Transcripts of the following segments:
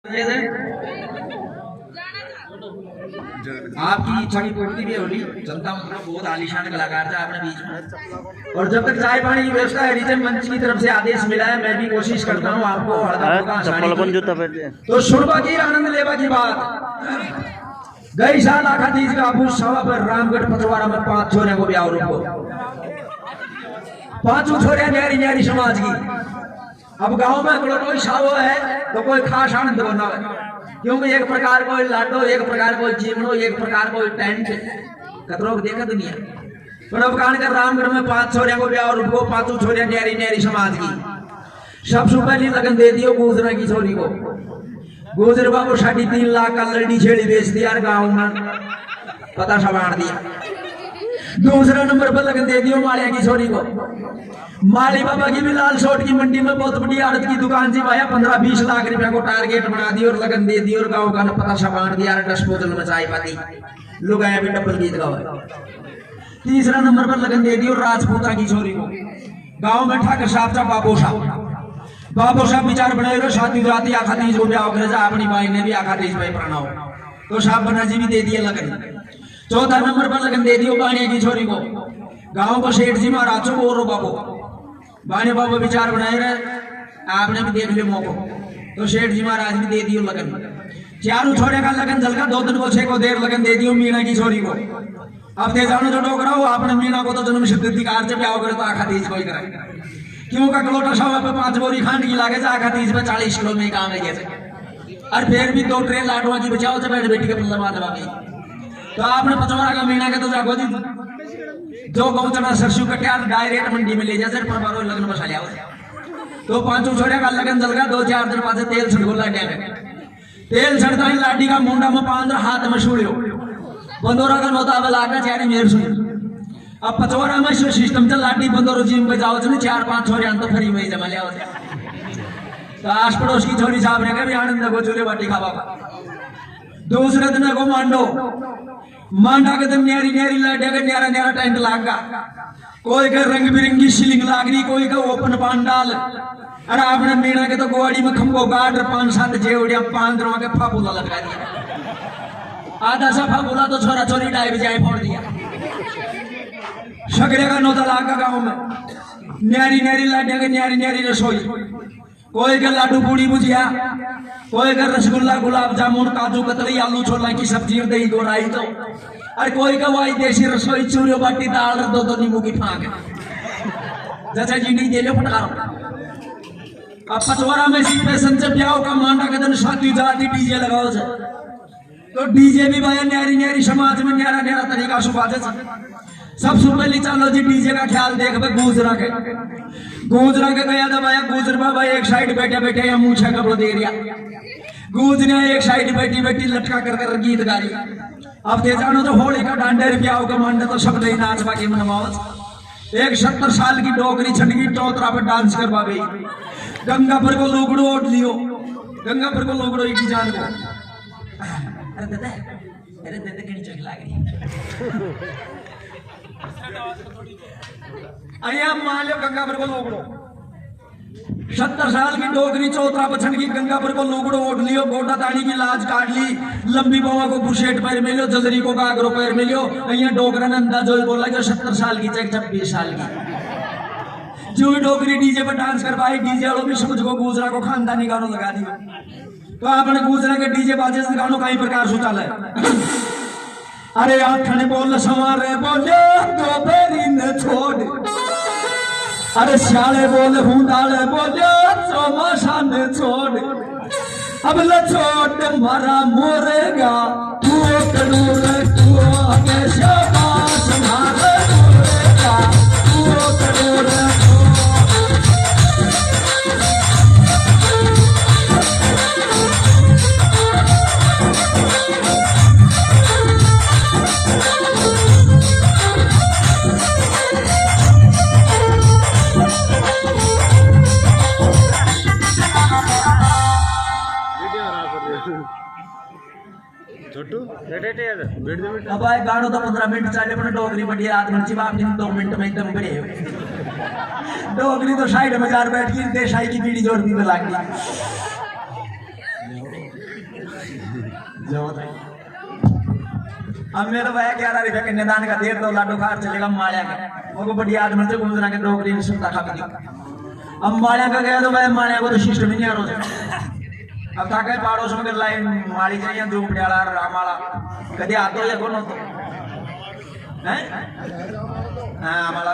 आपकी इच्छा की पूर्ति भी होगी। जनता मतलब बहुत आलीशान कलाकार था अपने बीच में। और जब तक चाय पानी की व्यवस्था एडिशन मंच की तरफ से आदेश मिला है, मैं भी कोशिश करता हूँ आपको तो सुनवा की आनंद लेवा की बात। गई साल आखा तीज का आभूष सभा पर रामगढ़ पचवाड़ा में 5 छोरियों को ब्याह रूप 5 छोरियां न्यारी न्यारी समाज की। अब गांव में कोई शावो है तो कोई खास आनंद बना है, क्योंकि एक प्रकार कोई लाडो, एक प्रकार कोई जीवनो, एक प्रकार कोई टेंट कतरों को देखा दुनिया। पर अब कान कर रामगढ़ में 5 छोरियों को ब्याह रूप 5 छोरियां न्यारी न्यारी समाज की। सबसे पहली लगन दे दियो गुजरा की छोरी को। गुजर बाबू 3.5 लाख का लड़ी छेड़ी बेच दिया गांव में, पता सवार दिया। दूसरा नंबर पर लगन दे दियो मालिया की छोरी को। माली बाबा की भी लाल शोट की मंडी में बहुत बड़ी आड़त की दुकान से भाया 15-20 लाख रुपया को टारगेट बना दी और लगन दे दी और गांव का पता सवार दिया। डिस्पोजल में चाय पाती लुगाया भी डबल गीत गावा। तीसरा नंबर पर लगन दे दी और राजपूता की छोरी को। गांव में ठाकर साहब था बाबू साहब विचार बनाए शादी जाती आखा तीज को ब्याह करे जा अपनी माई ने भी आखा तीज भाई प्रणव तो साहब बना जी भी दे दिया लगन। चौथा नंबर पर लगन दे दियो बाणी की छोरी को। गांव को सेठ जी महाराज को बोलो बाबू बाणी बाबू विचार बनाए रहे आपने भी देख लियो मौको तो सेठ जी महाराज भी दे दियो लगन। चारों छोरे का लगन जल का 2 दिन को 6 को देर लगन दे दियो मीणा की छोरी को। अब दे जानो जो डोकरा हो आपने मीणा को तो जन्म सिद्ध अधिकार से ब्याह करे तो आखा तीज कोई करे, क्यों का कलोटा सवा पे 5 बोरी खांड की लागे आखा तीज पे 40 किलो में काम है जैसे। और फिर भी 2 ट्रेन लाडवा की बचाओ से बैठ बेटी के पल्ला मारवा गई तो आपने पचवाड़ा का मीणा के तो जागो जी जो गौचना सरसों कटिया डायरेक्ट मंडी में ले जा सर पर लगन बसा लिया तो 5 छोरे का लगन जल गया। 2-4 दिन बाद तेल छड़को लाडिया में तेल छड़ता ही लाडी का मुंडा में 5 हाथ में छुड़ियो बंदोरा का नोता लागा चारी मेर सुन। अब पचवाड़ा में सिस्टम चल लाडी बंदोरो जिम पे जाओ 4-5 छोरे तो फ्री में जमा लिया तो आस पड़ोस की छोरी साहब ने कभी आनंद को चूल्हे बाटी खावा। दूसरे दिन को मांडा के दिन न्यारी न्यारी लाडिया का न्यारा न्यारा टेंट लागा। कोई का रंग बिरंगी सीलिंग लागनी, कोई का ओपन पांडाल। अरे आपने मीणा के तो गोवाड़ी में खंबो गाड़ 5-7 जेवड़िया 5 दिनों के फाबुला लगा दिया। आधा सा फाबुला तो छोरा छोरी डाइव जाए फोड़ दिया। सगड़े का नौता लागा गाँव में न्यारी न्यारी लाडिया के न्यारी न्यारी रसोई। कोई का लाडू पूड़ी भुजिया, कोई का रसगुल्ला गुलाब जामुन काजू कतली आलू छोला की सब्जी और दही गोराई तो अरे कोई का वाई देसी रसोई चूरियो बाटी दाल 2 नींबू की फांक जैसा जी नहीं दे लो फटकारो। अब पचवाड़ा में पैसन से ब्याह का मांडा के दिन शादी जाती डीजे लगाओ से तो डीजे भी भाई न्यारी न्यारी समाज में न्यारा न्यारा तरीका सुबाजे सबसे पहले चलो जी डीजे का ख्याल देख गुजरा के गया था भाई गुजर बाबा एक साइड बैठे बैठे या मुँह कपड़ो दे दिया। गूंज ने एक साइड बैठी बैठी लटका कर गीत गा लिया। अब दे जानो तो होली का डांडे रुपया का मांडे तो सब नहीं नाच बाकी मनमावत। एक 70 साल की डोकरी छटकी टोतरा पर डांस करवा गई। गंगा पर को लोगड़ो ओढ़ लियो, गंगा पर को लोगड़ो की जान को अरे दादा कहीं चोट लाग रही अया मान लो गंगा पर को लोगड़ो 70 साल की डोगरी चौतरा पछन की गंगा पर को लोगड़ो ओढ़ लियो। गोटा ताड़ी की लाज काट ली, लंबी बवा को बुशेट पैर में लियो, जजरी को गागरो पैर में लियो। अया डोगरा ने अंदाजो बोला जो 70 साल की चाहे 26 साल की जो डोगरी डीजे पर डांस करवाई। डीजे वालों भी समझ को गुजरा को खानदानी गानों लगा दिया तो आपने गुजरा के डीजे बाजे से गानों कई प्रकार से चला है। अरे आठने बोल संवारे बोले तो बेरी ने छोड़, अरे श्याले बोले हुंडाले बोले चौमासा ने छोड़। अब लछोट मारा मोरेगा तू करूर तू आगे शाबाश मारे मोरेगा तू करूर अब आए गाड़ो तो 15 मिनट चाले पर डोगरी बढ़िया आदमी चिवा अपनी 2 मिनट में एकदम बड़े डोगरी तो साइड में जार बैठ के देशाई की बीड़ी जोड़ दी लाग गई। जो अब मेरे भाई 11 रुपये के निदान का देर तो लाडू खार चलेगा मालिया का वो बड़ी आदमी से गुजरा के डोकरी में सुनता खा दी अब मालिया का गया तो भाई मालिया को तो सिस्टम ही नहीं आ रहा अब ताकि पड़ोस में लाइन माली चाहिए जो पड़ियाला रामाला कभी आतो या कौन होतो हैं हाँ हमारा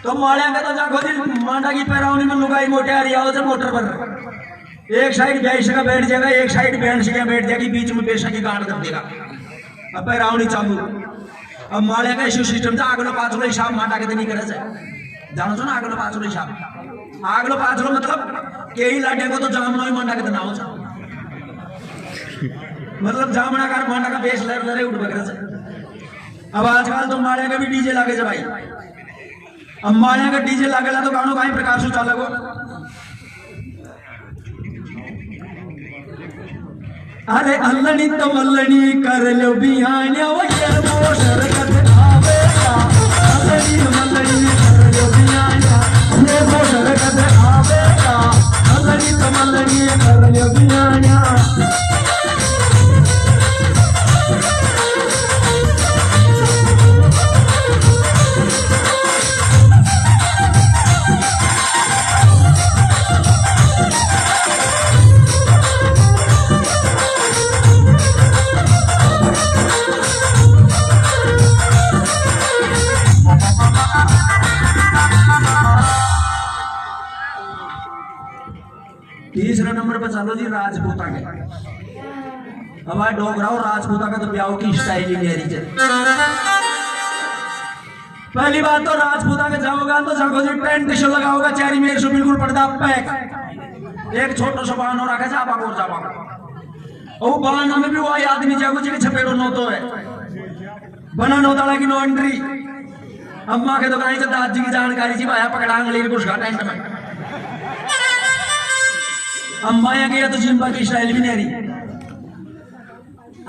तो मालिया का तो जाको दिन मांडा की पैरावनी में लुगाई मोटे आ रही है उसे मोटर पर एक साइड बैठ का बैठ जाएगा एक साइड बैंड से बैठ जाएगी बीच में बेशक की गांड कर देगा अब पैरावनी चालू अब मालिया का इशू सिस्टम से आगलो पाछलो हिसाब मांडा के नहीं करे जानो छो ना आगलो पाछलो हिसाब आगलो पाछलो मतलब केही लाडे को तो जामनो ही मांडा के ना हो मतलब जामना कार मांडा का बेस लर लरे उठ बकरे अब आजकल तो मालिया का भी डीजे लागे जा भाई अब मालिया का डीजे लागेला तो गानो काई प्रकार से चालेगो अरे अल्लनी तो मल्लनी कर लो बिहान्या वो ये मोशर कद आवेगा अल्लनी तो मल्लनी कर लो बिहान्या ये मोशर कद आवेगा अल्लनी तो मल्लनी कर लो बिहान्या तीसरा नंबर पर चलो जी राजपूता के हमारे डोगरा और राजपूता का तो ब्याह की स्टाइल ही नहीं रही पहली बात तो राजपूता के जाओगा तो जाओगे जी टेंट शो लगाओगा चारी मेरे से बिल्कुल पर्दा पैक एक छोटा सा बानो रखा जापा और जापा और बाना में भी वही आदमी जाओगे जी छपेड़ो नो तो है बना नो ताला की नो एंट्री अम्मा के तो कहीं से दादी की जानकारी जी भाया पकड़ांग लेके कुछ घाटा टेंट में अम्मा या गया तो जिम्बा की स्टाइल भी नहीं रही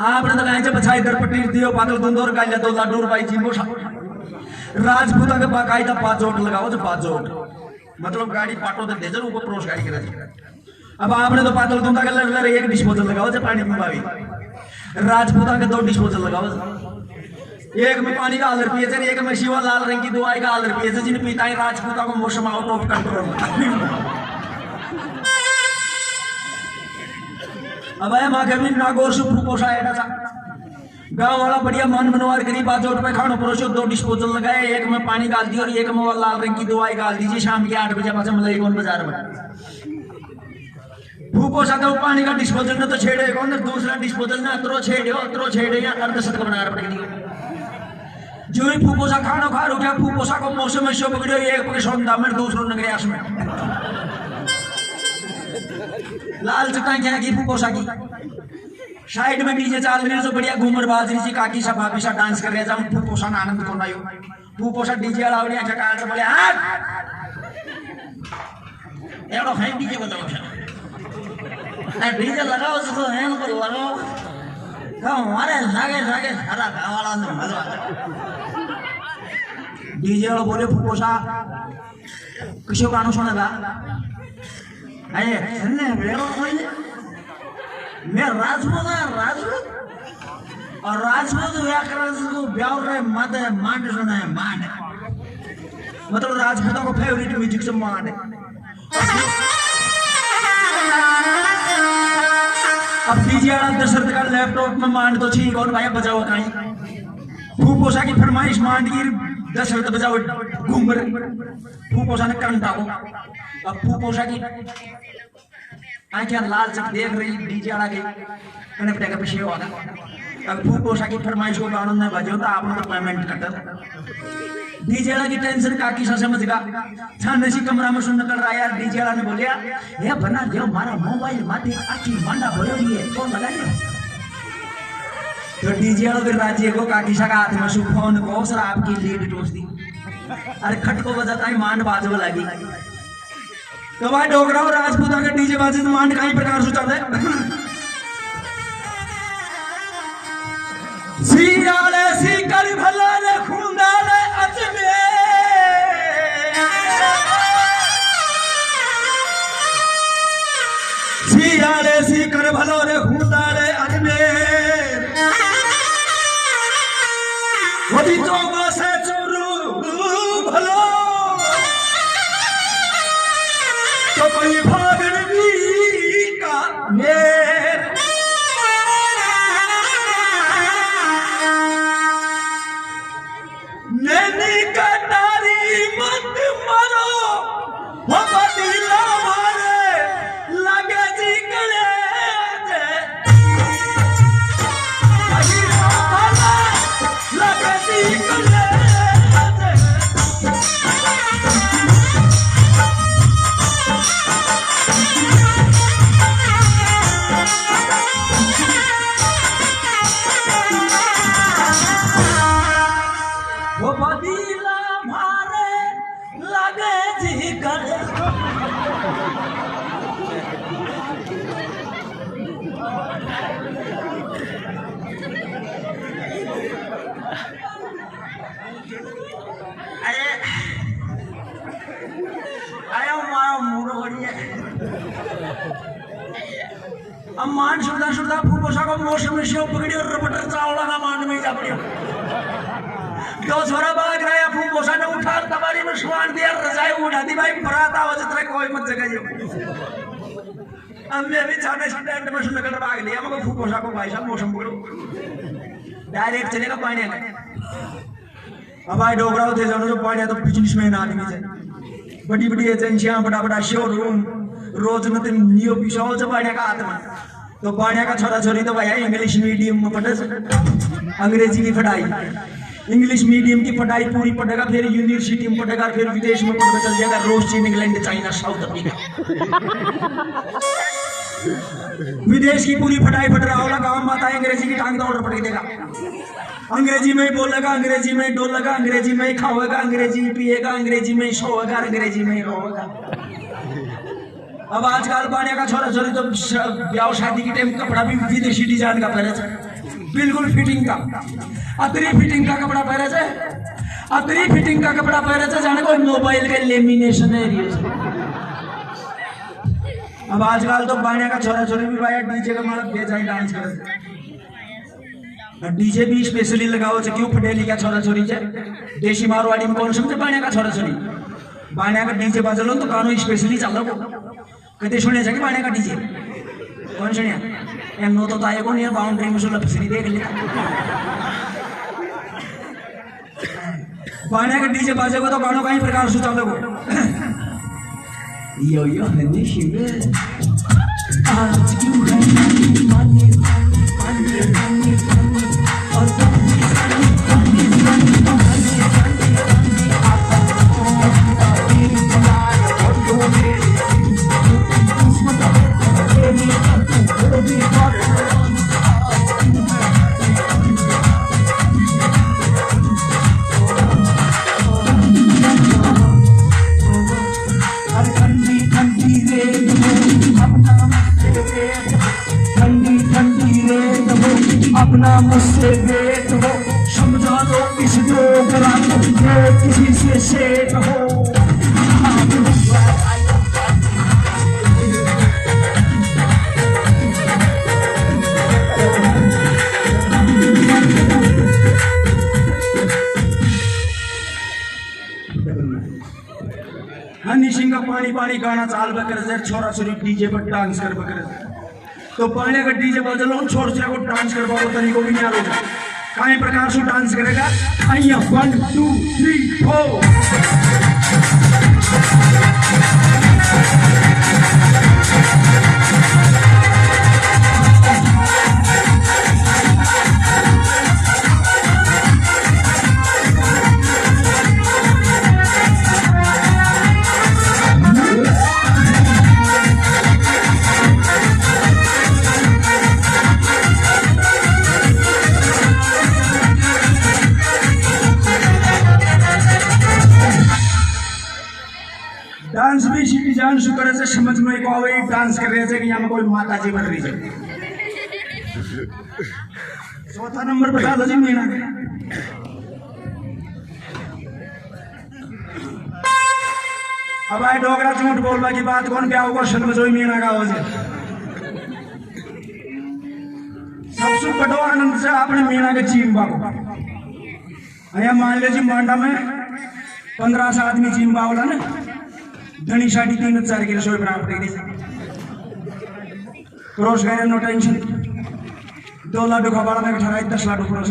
आपने तो कहीं से बछाई दर पट्टी दियो पागल दुंदोर का तो लाडूर भाई जिम्बो राजपूता के बाकायदा पाचोट लगाओ जो पाचोट मतलब गाड़ी पाटो तो दे ऊपर प्रोस गाड़ी करा अब आपने तो पागल दुंदा का लड़ एक डिस्पोजल लगाओ जो पानी में बावी राजपूता के 2 डिस्पोजल लगाओ एक में पानी का आलर पिए एक में शिवा लाल रंग की दवाई का आलर पिए जिन पीता है राजपूता को मौसम आउट ऑफ कंट्रोल अब है माँ कभी नागौर से फूपोसा है था गांव वाला बढ़िया मन मनवार करी बाजोट पे खानो परोसो 2 डिस्पोजल लगाए एक में पानी डाल दी और एक में लाल रंग की दवाई डाल दीजिए शाम के 8 बजे पास मतलब कौन बाजार में फूपोसा तो पानी का डिस्पोजल ने तो छेड़े कौन दूसरा डिस्पोजल ने अतरो छेड़े या अर्धशतक बना पड़ेगी जो ही फूपोसा खानो खा रो क्या फूपोसा को मौसम में शो पकड़ो एक पके सौंदा में दूसरों नगरियास में लाल चटा क्या की फूपोसा की साइड में डीजे चाल रही है तो बढ़िया घूमर बाज रही थी काकी सा भाभी सा डांस कर रहे थे फूपोसा आनंद को नायो फूपोसा डीजे वाला बढ़िया चटा के बोले हट एड़ो है डीजे बताओ ए डीजे लगाओ तो है को लगाओ तो हमारे सागे सारा गांव वाला ने मजा डीजे वाला बोले फूपोसा किसी गाना सुनेगा अरे सुनने बेरो मैं राजपूत और राजपूत व्याकरण को ब्यावर रे मत मांड सुना है मांड मतलब राजपूतों को फेवरेट म्यूजिक से मांड अब डीजे वाला दशरथ का लैपटॉप में मांड तो छी कौन भाई बजाओ कहीं फूपोसा की फरमाइश मांड की दशरथ बजाओ घूमर फूपोसा ने कंटा को अब फूपोसा की आंखें लाल चक देख रही डीजे वाला के कने पटेगा पीछे होगा अब फूपोसा की फरमाइश को गानों ने बजाओ तो आपने तो पेमेंट कटर डीजे वाला की टेंशन काकी सा समझ गा छाने सी कमरा में सुन कर रहा यार डीजे वाला ने बोलिया ये बना जो मारा मोबाइल माथे आखी मांडा भरो है कौन लगा लियो तो डीजे वाला फिर राज्य को काकी सा का हाथ में सु फोन को सर आपकी लीड टोस दी अरे खट को बजाता ही मांड बाजो लगी तो भाई डोगरा और राजपूता के डीजे बाजे तो मांड कई प्रकार से चल रहे सियाले सी कर भला रे खूंदाले अजमे सियाले सी कर भला रे नैनी कटारी मत मारो हो बदला मारे लगे जी गले लगे जी गले वो बदला मारे लगे जी गले अरे मारा मूड बढ़िया अब मान शुदा शुदा फूल पोषा को मौसम में शेव पकड़ी और रपटर चावला का मान में जा पड़ी दो छोरा बाग रहा फूल पोषा ने उठा तबारी में शुआन दिया रजाई उठा दी भाई बरात आवाज तेरे कोई मत जगह जो अब मैं भी छाने छाने इंटरनेशनल नगर भाग लिया मगर फूल पोषा को भाई साहब मौसम पकड़ो डायरेक्ट चलेगा पानी में अब भाई डोगरा होते जानो जो पानी तो बिजनेसमैन आदमी से बड़ी बड़ी एजेंसियां बड़ा बड़ा शोरूम रोज न तो नियो पिछाओ जो पानी का हाथ में तो पानी का छोरा छोरी तो भाई इंग्लिश मीडियम में पढ़े अंग्रेजी की पढ़ाई इंग्लिश मीडियम की पढ़ाई पूरी पढ़ेगा फिर यूनिवर्सिटी में पढ़ेगा फिर विदेश में पढ़कर चल जाएगा रोज चीन इंग्लैंड चाइना साउथ अफ्रीका विदेश की पूरी पढ़ाई पढ़ रहा होगा गाँव माता अंग्रेजी की टांग दौड़ पड़ देगा अंग्रेजी में बोलेगा अंग्रेजी में डोलेगा अंग्रेजी में खाओगा अंग्रेजी में पिएगा अंग्रेजी में सोएगा अंग्रेजी में रोएगा अब आजकल पाने का छोरा छोरी तो ब्याह शादी की टाइम कपड़ा भी विदेशी डिजाइन का पहले से बिल्कुल फिटिंग का अतरी फिटिंग का कपड़ा पहले से अतरी फिटिंग का कपड़ा पहले से जाने को मोबाइल के लेमिनेशन एरिया अब आजकल तो पाने का छोरा छोरी भी भाई डीजे का मतलब बेजाई डांस करे डीजे भी स्पेशली लगाओ से क्यों फटेली का छोरा छोरी से देशी मारवाड़ी में कौन समझे बाने का छोरा छोरी बाने का डीजे बजलो तो कानो स्पेशली चल रहा कदे सुने जाके बाने का डीजे कौन सुने एम नो तो ताए को नहीं बाउंड्री में सुलभ फ्री देख ले बाने का डीजे बजेगा तो कानो कहीं प्रकार से चलेगा यो यो हनी शिवे आज क्यों है माने माने माने और अपना मुझसे बेट हो समझा लो इस डोगरा को किसी से सेठ हो हनी सिंह का पानी पानी गाना चाल बकर छोरा छोरी डीजे पर डांस कर बकर तो पानी का डीजे बजलो छोड़ से को डांस करवाओ तरीको भी नहीं आ रहा कई प्रकार से डांस करेगा आइया 1 2 3 डांस भी सीधी जान शु करे से समझ में को आवे डांस कर रहे थे कि यहाँ में कोई माता जी बन रही है चौथा नंबर बता दो जी मीना अब आए डोगरा झूठ बोलवा की बात कौन क्या होगा समझ में मीना का हो जाए सबसे बड़ो आनंद से आपने मीना के चीम्बा को अरे मान लीजिए मांडा में 15 आदमी चीम्बा वाला ना धनी 3.5 किलो सोए प्राप्त कर परोस गए नो टेंशन 2 लाडू का बड़ा में ठहराई 10 लाडू परोस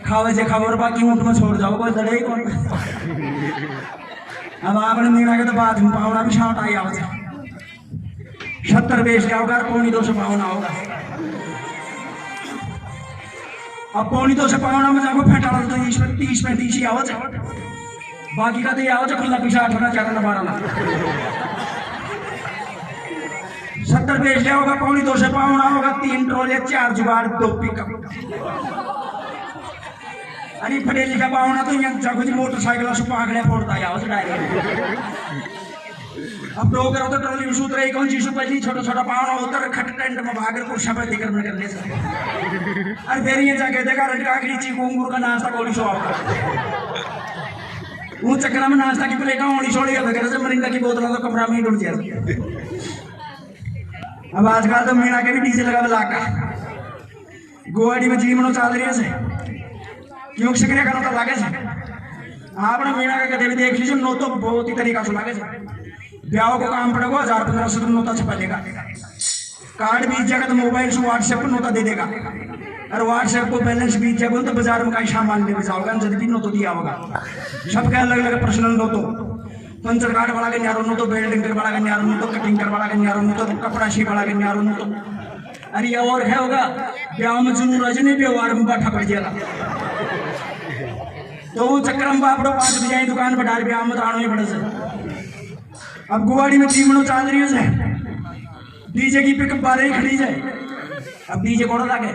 खावे जे खबर बाकी ऊँट में छोड़ जाओ कोई लड़े कौन अब आपने मीना के तो बात में पावना भी शांत आई आवाज 70 बेच लिया होगा 250 पावना होगा अब 250 पावना में जाको फेंटा तो 30-35 ही आवाज बाकी का तो ये आवाज खुला पीछा 18 14 12 70 बेच लिया होगा 250 पावना होगा 3 ट्रोले 4 जुगाड़ 2 पिकअप अरे पढ़े लिखा पावना तो यहाँ जाको जी मोटरसाइकिल से पागले फोड़ता है आवाज डायरेक्ट अब तो करो तो ट्रॉली में सूत्र एक कौन चीज पहली छोटा-छोटा पावना उतर खट टेंट में भागर को शब्द दिकर में करने से अरे फिर ये जाके देखा रटका की ची घूंगूर का नाश्ता कोली सो आपका वो चक्कर में नाश्ता की प्लेट ओनी छोड़ी है वगैरह से मरिंगा की बोतल तो कमरा में ही डूब जाती अब आजकल तो मीना के भी डीजे लगा लाका गोवाड़ी में जीवनो चल रही है क्यों सक्रिय करना तो लागे आपने मीना का कदे भी देख लीजिए नो तो बहुत ही तरीका से लागे ब्याह को काम पड़ेगा 1000-1500 नोता छपा देगा कार्ड बीच जाएगा तो मोबाइल से व्हाट्सएप पर नोता दे देगा और व्हाट्सएप को बैलेंस बीच जाएगा तो बाजार में कहीं सामान ले जाओगा जब भी नोतो दिया होगा सबका अलग अलग पर्सनल नोतो पंचर कार्ड वाला के न्यारो नोतो बेल्डिंग कर वाला के न्यारो नोतो कटिंग कर वाला के न्यारो नोतो कपड़ा सी वाला के न्यारो नोतो अरे और है होगा ब्याह में जुनू रजनी व्यवहार में बैठा पड़ जाएगा तो वो चक्कर में बापड़ो 5 बजे दुकान पर डाल ब्याह में तो आना ही पड़े से अब गुवाड़ी में जीवनो चल रही है डीजे की पिकअप बारे ही खड़ी जाए अब डीजे कोड़ा लगे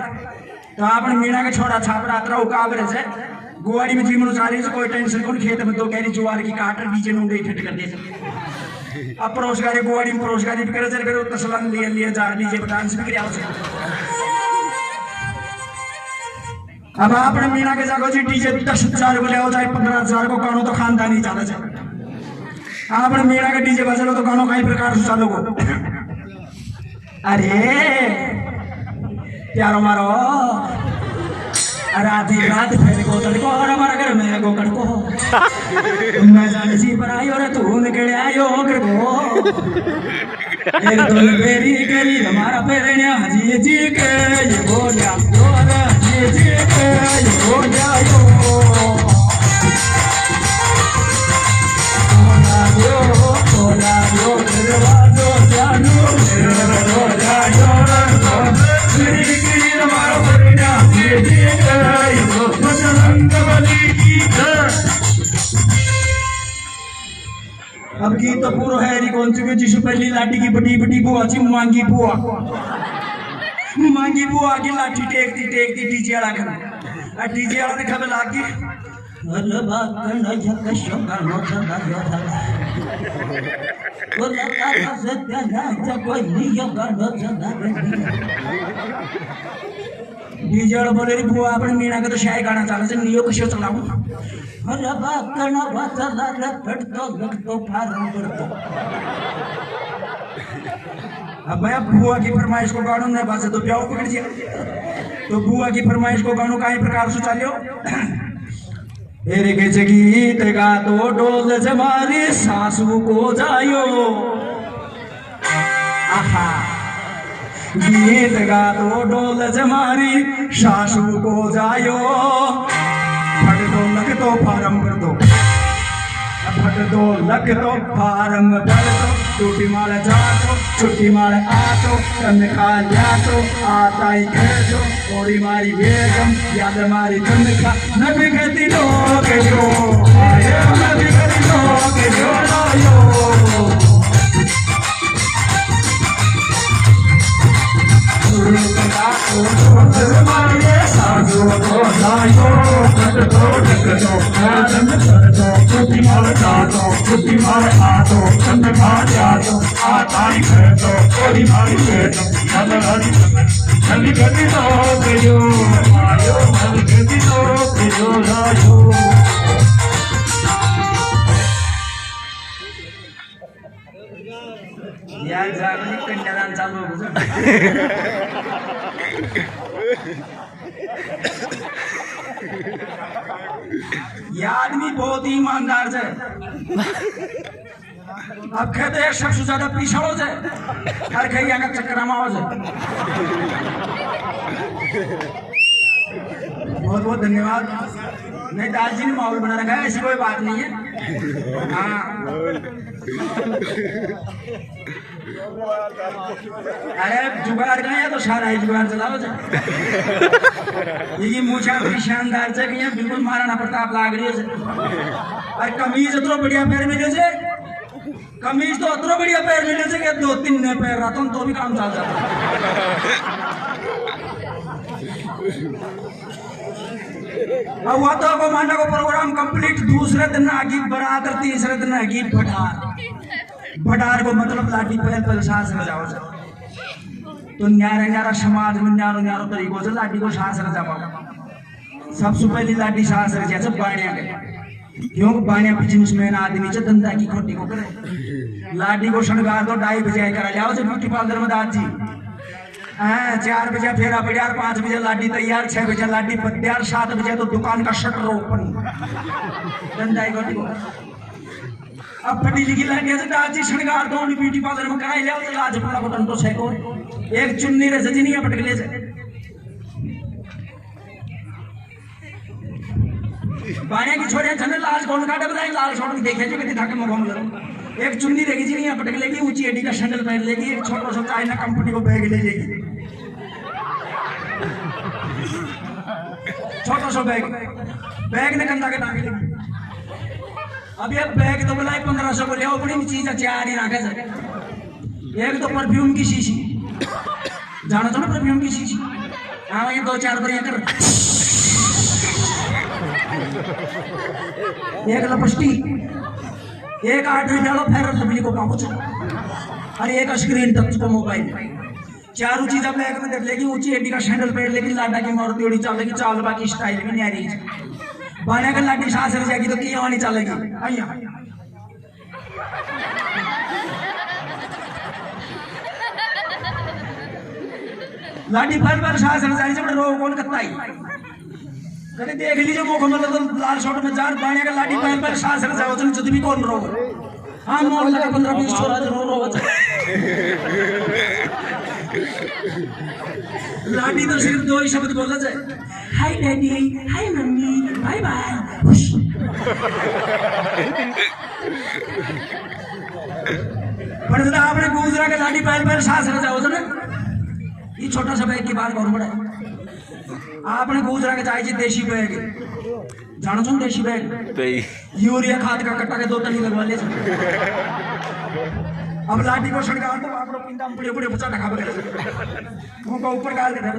तो आपने मीना के छोड़ा छाप रात्रा उकावरे से गुवाड़ी में जीवनो चल रही है कोई टेंशन कौन खेत में तो कहरी जुआर की काट डीजे नूंडे फिट कर दे अब परोसगारी गुवाड़ी में परोसगारी भी करे चल फिर तसलन लिए जा डीजे पर डांस भी करे अब आपने मीना के जागो जी डीजे 10,000 को ले आओ चाहे 15,000 को गानो तो खानदानी ज्यादा चाहिए आपने मीना के डीजे बजा लो तो गानो कई प्रकार से चालू को अरे प्यारो मारो रात फिर को तड़को और हमारा घर में गोकड़ को मैं जाने सी पर आई और तू निकले आयो कर को एक दो बेरी करी हमारा पेरण्या जी जी के ये बोलिया जी जी के ये बोलिया यो बोला यो दरवाजो जानू बोला यो मेरी की हमारा पेरण्या जी जी के ये बजरंग बली की अब गीत तो पूरा है री कौन सी जिसु पहली लाठी की बड़ी बड़ी बुआ थी मांगी बुआ की लाठी टेकती डीजे वाला कर डीजे वाला ने खबर लागी अल्लाह करना जग शोका नो सदा योदा वो लगा सत्य ना जब कोई नियम गानो सदा डीजे वाला बोले री बुआ अपने मीना का तो शायद गाना चाला से नियो कशो चलाऊं अरे बाप करना वाचला रट तो फारम करतो अब मैं बुआ की फरमाइश को गानो नहीं बात तो ब्याह पकड़ दिया तो बुआ की फरमाइश को गानो कई प्रकार से चलियो एरे के गीत गा तो डोल जमारी सासू को जायो आहा गीत गा तो डोल जमारी सासू को जायो फट दो लग तो फारम कर दो फट दो लग तो फारम कर दो टूटी माल जा तो छुट्टी माल आ तो तन खा लिया तो आता ही खेल दो थोड़ी मारी बेगम याद मारी तन खा नबी कहती लोग जो आए नबी कहती लोग जो लायो यार जागरण कन्यादान चालू ये आदमी बहुत ही ईमानदार है अब कहते एक शख्स ज्यादा पीछा हो जाए हर कहीं अगर चक्कर हो जाए। बहुत बहुत धन्यवाद। नहीं दाल जी ने माहौल बना रखा है, ऐसी कोई बात नहीं है। हाँ अरे जुगाड़ का है तो सारा ही जुगाड़ चलाओ जाए। ये मूछा बड़ी शानदार से कि बिल्कुल महाराणा प्रताप लाग रही है। और कमीज इतना बढ़िया पैर मिले से, कमीज तो इतना बढ़िया पैर मिले से कि 2-3 ने पैर रहता हूँ तो भी काम चल जाता। अब वो तो को मानने को प्रोग्राम कंप्लीट। दूसरे दिन आगे बरात, तीसरे दिन आगे भटार। भटार को मतलब लाठी पहल सांस रजाओ तो न्यारा न्यारा समाज में न्यारो न्यारो तरीकों से लाठी को सांस रजाओ। सबसे पहली लाठी सांस रजा जब बाणिया गए, क्योंकि बाणिया बिजनेसमैन आदमी से धंधा की खोटी को करे। लाठी को शृंगार तो 2:30 बजे करा जाओ से ब्यूटी पार्लर में दाद जी। 4 बजे फेरा बढ़िया, 5 बजे लाठी तैयार, 6 बजे लाठी तैयार, 7 बजे तो दुकान का शटर ओपन। धंधा की खोटी को अब पढ़ी लिखी लाठी से दाद जी शृंगार तो ब्यूटी पार्लर में कराई लिया लाज पड़ा को तो सेको एक चुन्नी रे सजनिया पटकले से बाणिया की छोड़िया छने लाल कौन काटे बताए। लाल छोड़ देखे जो कितनी थाके मुकाम लगा। एक चुन्नी रहेगी जी नहीं पटक लेगी, ऊंची एडी का सैंडल पहन लेगी, एक छोटा सा चाइना कंपनी को बैग ले लेगी, छोटा सा बैग ने कंधा के टांग लेगी। अब ये बैग तो बोला 1500 को ले आओ, बड़ी चीज है 4 ही रखे सर। एक तो परफ्यूम की शीशी, जानो तो ना परफ्यूम की शीशी। हाँ ये 2-4 बढ़िया कर, एक लिपस्टिक, एक 8 रुपया लो फेर लवली को पाउच, और एक स्क्रीन टच को मोबाइल। चारों चीज बैग में देख लेगी, ऊंची एडी का सैंडल पहन लेगी, लाडा की मारुति उड़ी चलेगी, चाल बाकी स्टाइल में न्यारी। बाणिया का लाठी सांस रह जाएगी तो की वाली चलेगी। आइया लाठी पर सांस रह जाएगी जब रो कौन कत्ताई कभी देख लीजिए मौका मतलब तो लाल शॉट में जार। बाणिया का लाठी पर सांस रह जाओ तो भी कौन रो। हाँ मोल लगा 15-20 छोरा जरूर रो। लाठी तो सिर्फ 2 ही शब्द बोला जाए, हाय डैडी, हाय मम्मी, बाय बाय। पर आपने गुजरा के लाठी पैर सांस रह जाओ ना, ये छोटा सा बैग की बात बहुत बड़ा है। आपने गुजरा के चाहिए देशी बैग, जानो तुम देशी बैग यूरिया खाद का कट्टा के 2 तली लगवा ले। अब लाठी को शृंगार तो आप लोग पिंडा में बड़े बच्चा ढका बगैर मुंह को ऊपर गाल देता है।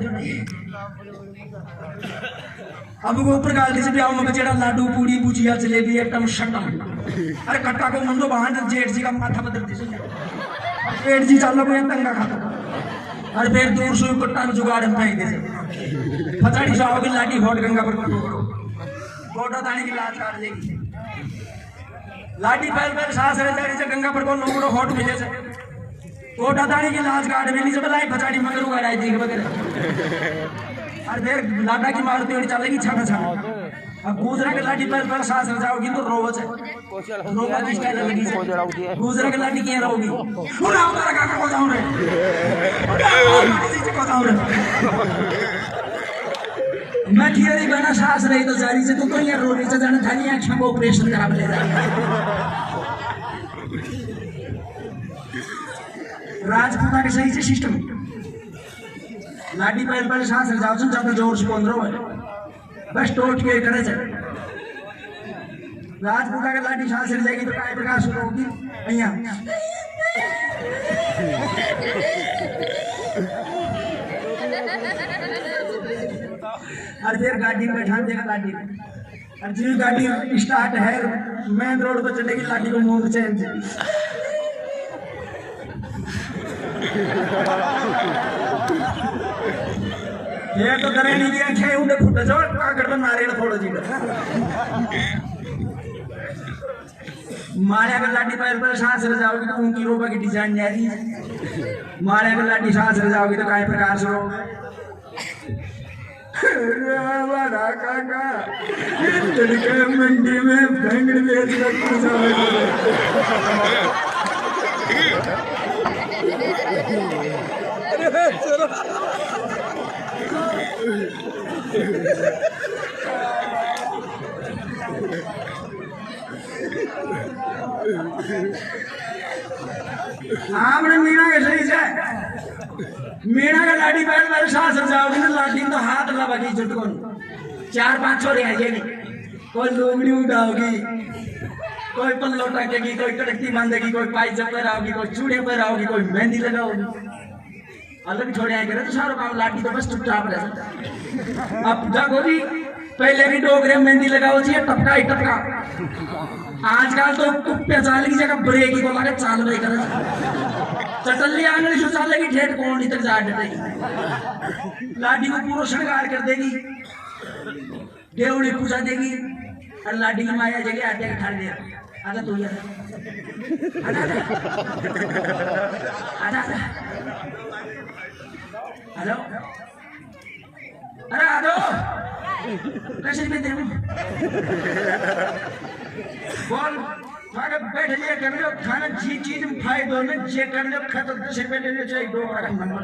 अब वो ऊपर गाल से ब्याह में जेड़ा लाडू पूड़ी भुजिया जलेबी एकदम शटम। अरे कट्टा को मंदो बाहर जेठ जी का माथा बदल दे, जेठ जी चल रहा तंगा खाता। अरे फिर दूर से कट्टा में जुगाड़ में फेंक दे, फचाड़ी जाओगे लाठी घोट गंगा पर घोटा दाने की लाश काट लेगी। लाठी पैर सांस रह जाने से गंगा पर को लोगों हॉट मिले से कोटा दाने की लाश काट में नीचे बलाई फचाड़ी मगर उगाई दी वगैरह। और फिर लाडा की मारुति उड़ी चलेगी छाना छाना। अब गुजरा के लाठी पैर सांस रह जाओगी तो रोवच है, रोवा की स्टाइल लगी से गुजरा के लाठी क्या रहोगी। पूरा हमारा काका को जाऊं रे को जाऊं रे मैं थियरी बना सांस रही तो जारी से तो यहाँ रो रही से जाने थानी आँखों को ऑपरेशन करा ले राजपूता के सही से सिस्टम लाठी पैर सांस रह जाओ ज्यादा जोर से 15 बस टोट के करे से राजपूता के लाठी सांस रह जाएगी तो काय प्रकार शुरू होगी। और फिर गाड़ी में बैठा देगा लाठी, और जी गाड़ी स्टार्ट है मेन रोड पर चलेगी, लाठी को मुंह चैन से ये तो करे नहीं दिया खे उन्हें फुट जाओ का करता नारियल थोड़ा जी मारिया का लाठी पैर सांस रह जाओगी तो उनकी रोबा की डिजाइन न्यारी है। मारिया का लाठी सांस रह जाओगी तो काय प्रकार से होगा। हमारा काका मंडी में भेंगड़ बेच आपने मीना के सही से मीना का लाठी पहन मेरे सास जाओगे ना लाठी तो हाथ लगा चुटको 4-5 छोरे आ जाएंगे कोई लुगड़ी उठाओगी कोई पल्लो टाकेगी कोई कड़कती बांधेगी कोई पायजामा पहराओगी कोई चूड़े पहराओगी कोई मेहंदी लगाओगी अलग छोड़े आए करे तो सारा काम लाठी तो बस चुपचाप रह अब जागो जी पहले भी डोगरे मेहंदी लगाओ जी टपका ही टपका आजकल तो कुप्पे चाल की जगह ब्रेक ही को लगे चाल रही करे चटल्ली आंगली से चालेगी ठेठ कोनी तक जा डटेगी लाठी को पूरा श्रृंगार कर देगी देवड़ी पूजा देगी और लाठी की माया जगह आटे के ठाड़ दे आजा तू यार आजा आजा आजा हेलो अरे आदो कैसे भी तेरे बोल थाने बैठ लिया कर लो खाना जी चीज खाए दो में जे कर लो खत्म से बैठ ले चाहिए दो बार नंबर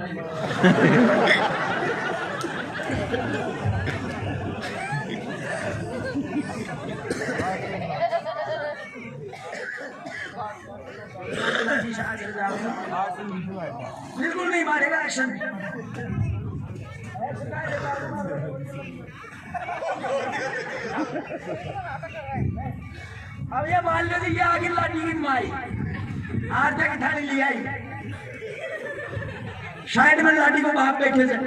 बिल्कुल नहीं मारेगा एक्शन अब ये मान लो ये आगे लाठी की माई आज तक थाने ले आई शायद में लाठी को बाप बैठे थे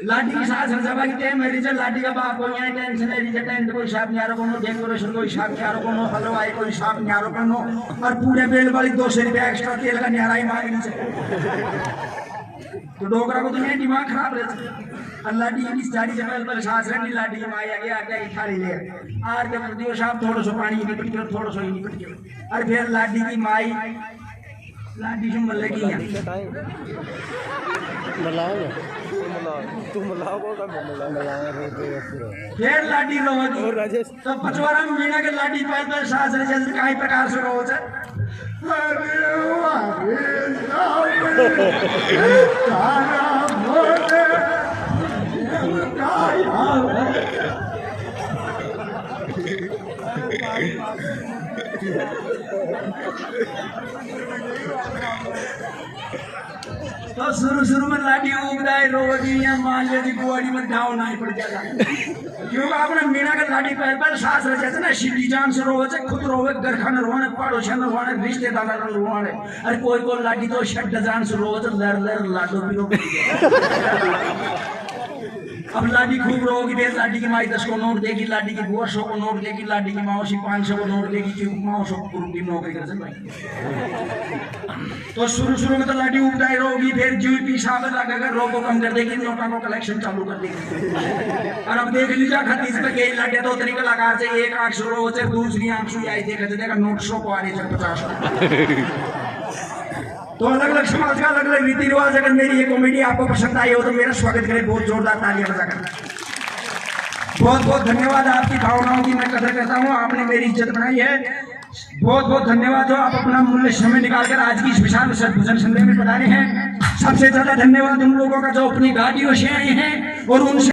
लाठी की सास सभा की टाइम मेरी से लाठी का बाप को यहाँ टेंशन है रिजे टेंट कोई शाप न्यारो कोनो डेकोरेशन कोई शाप न्यारो कोनो हलवाई कोई शाप न्यारो कोनो और पूरे बेल वाली 200 रुपया एक्स्ट्रा तेल का न्यारा ही मांगी से तो डोगरा को तो नहीं दिमाग खराब रहता अल्लाह डी की सारी जगह पर सांस रहनी लाठी की माई आगे आके खाली ले आर के प्रतियो साहब थोड़ा सा पानी निकल गया थोड़ा सा निकल गया और फिर लाठी की माई लाठी से मल लगी फिर लाठी लोगी तो पचवारा में मीना के लाठी पैर पर सांस रह जाए कई प्रकार से हो जाए तो शुरू में लाठी उगदाई रोगी या मान लीजिए गुआड़ी में ढाव नहीं पड़ जाता क्योंकि आपने मीना के लाठी पर सास रह जाते ना शिवजी जान से रोवे खुद रोवे घर खाने रोने पड़ोसन रोने रिश्तेदार रोने अरे कोई लाठी तो शट जान से रोवे लर लर लाडो भी रो अब लाठी खूब रोगी फिर लाठी की माई 10 को नोट देगी लाठी की बुआ 100 को नोट देगी लाठी की मौसी 500 को नोट देगी क्योंकि मौसी की नौकरी कर सकती तो शुरू में तो लाठी उगदाई रोगी फिर जीपी साहब लगाकर रोको कम कर देगी नोटा को कलेक्शन चालू कर देगी और अब देख लीजिए खतीस पे कई लाठी दो तरीके लगा से एक 800 रो से दूसरी 800 आई देखा नोट 100 को आ रही है 50 तो अलग अलग समाज का अलग अलग रीति रिवाज अगर मेरी ये कॉमेडी आपको पसंद आई हो तो मेरा स्वागत करें बहुत जोरदार तालियां बजाकर बहुत बहुत धन्यवाद आपकी भावनाओं की मैं कदर करता हूँ आपने मेरी इज्जत बनाई है बहुत बहुत धन्यवाद जो आप अपना मूल्य समय निकालकर आज की इस विशाल भजन संध्या में पधारे हैं सबसे ज्यादा धन्यवाद उन लोगों का जो अपनी गाड़ियों से आए हैं और उनसे